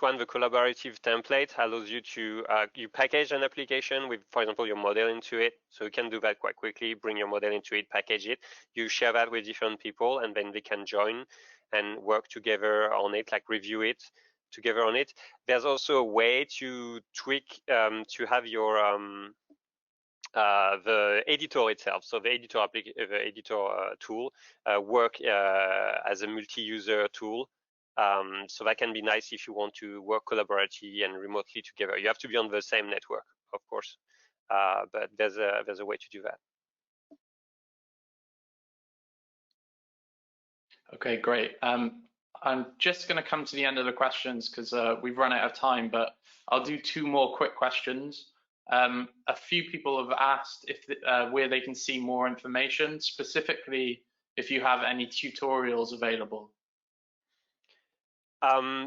one, the collaborative template, allows you to you package an application with, for example, your model into it. So you can do that quite quickly. Bring your model into it, package it. You share that with different people, and then they can join and work together on it, like review it together on it. There's also a way to tweak to have your the editor itself, so the editor tool work as a multi-user tool. So that can be nice if you want to work collaboratively and remotely together. You have to be on the same network, of course, but there's a way to do that. Okay, great. I'm just going to come to the end of the questions because we've run out of time, but I'll do 2 more quick questions. A few people have asked if where they can see more information, specifically if you have any tutorials available.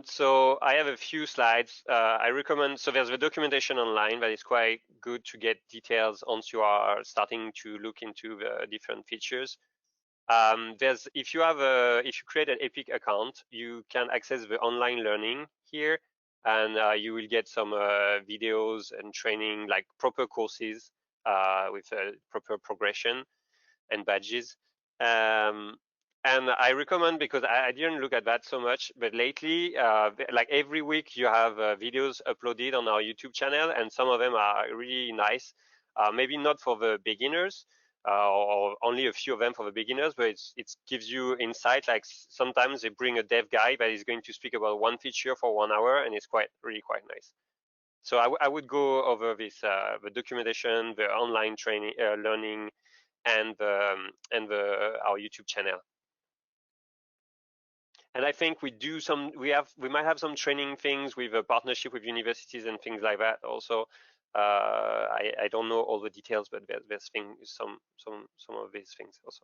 So I have a few slides. I recommend, so there's the documentation online that is quite good to get details once you are starting to look into the different features. If you create an Epic account, you can access the online learning here, and you will get some videos and training, like proper courses with a proper progression. and badges. And I recommend, because I didn't look at that so much, but lately, like every week you have videos uploaded on our YouTube channel, and some of them are really nice. Maybe not for the beginners, or only a few of them for the beginners, but it gives you insight. Like sometimes they bring a dev guy that is going to speak about one feature for 1 hour, and it's really quite nice. So I would go over this, the documentation, the online training, learning, and our YouTube channel. And I think we might have some training things with a partnership with universities and things like that also. I don't know all the details, but there's some of these things also.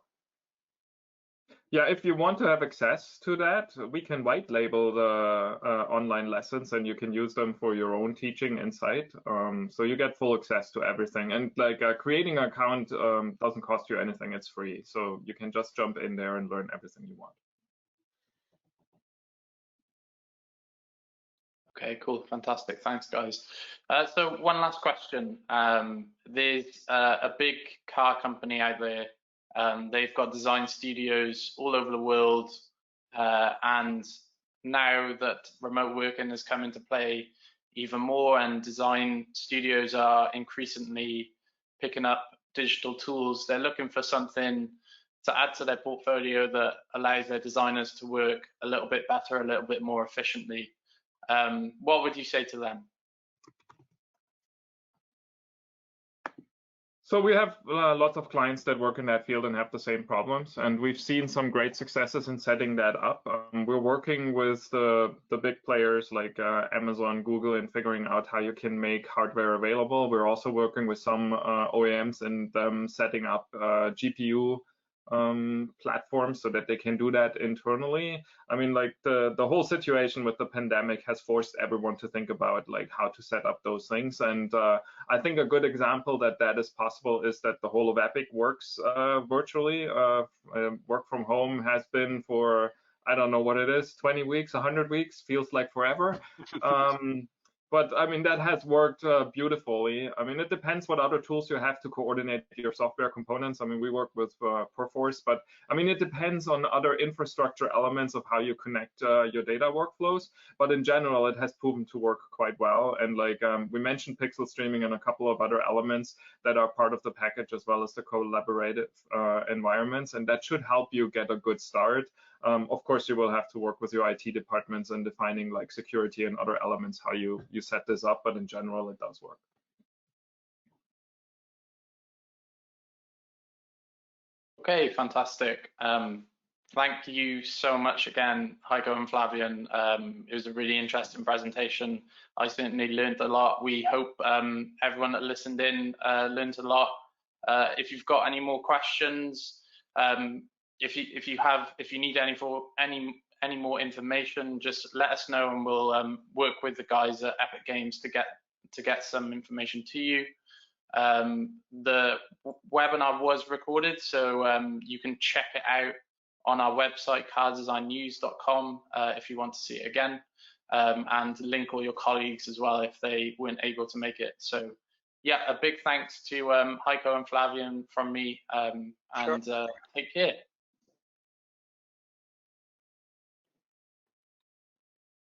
Yeah, if you want to have access to that, we can white label the online lessons, and you can use them for your own teaching inside. So you get full access to everything. And like creating an account doesn't cost you anything, it's free. So you can just jump in there and learn everything you want. Okay, cool, fantastic. Thanks, guys. So one last question. There's a big car company out there. They've got design studios all over the world. And now that remote working has come into play even more, and design studios are increasingly picking up digital tools, they're looking for something to add to their portfolio that allows their designers to work a little bit better, a little bit more efficiently. What would you say to them? So we have lots of clients that work in that field and have the same problems, and we've seen some great successes in setting that up. We're working with the big players like Amazon, Google, in figuring out how you can make hardware available. We're also working with some OEMs and them setting up GPU platforms so that they can do that internally. I mean, like the whole situation with the pandemic has forced everyone to think about like how to set up those things. And I think a good example that is possible is that the whole of Epic works virtually. Work from home has been for, I don't know what it is, 20 weeks, 100 weeks, feels like forever. But I mean, that has worked beautifully. I mean, it depends what other tools you have to coordinate your software components. I mean, we work with Perforce, but I mean, it depends on other infrastructure elements of how you connect your data workflows. But in general, it has proven to work quite well. And like we mentioned pixel streaming and a couple of other elements that are part of the package, as well as the collaborative environments. And that should help you get a good start. Of course, you will have to work with your IT departments and defining like security and other elements, how you set this up, but in general, it does work. Okay, fantastic. Thank you so much again, Heiko and Flavien. It was a really interesting presentation. I certainly learned a lot. We hope everyone that listened in learned a lot. If you've got any more questions, if you need any more information, just let us know, and we'll work with the guys at Epic Games to get some information to you. The webinar was recorded, so you can check it out on our website, cardesignnews.com, if you want to see it again, and link all your colleagues as well if they weren't able to make it. So yeah, a big thanks to Heiko and Flavien from me, and take care.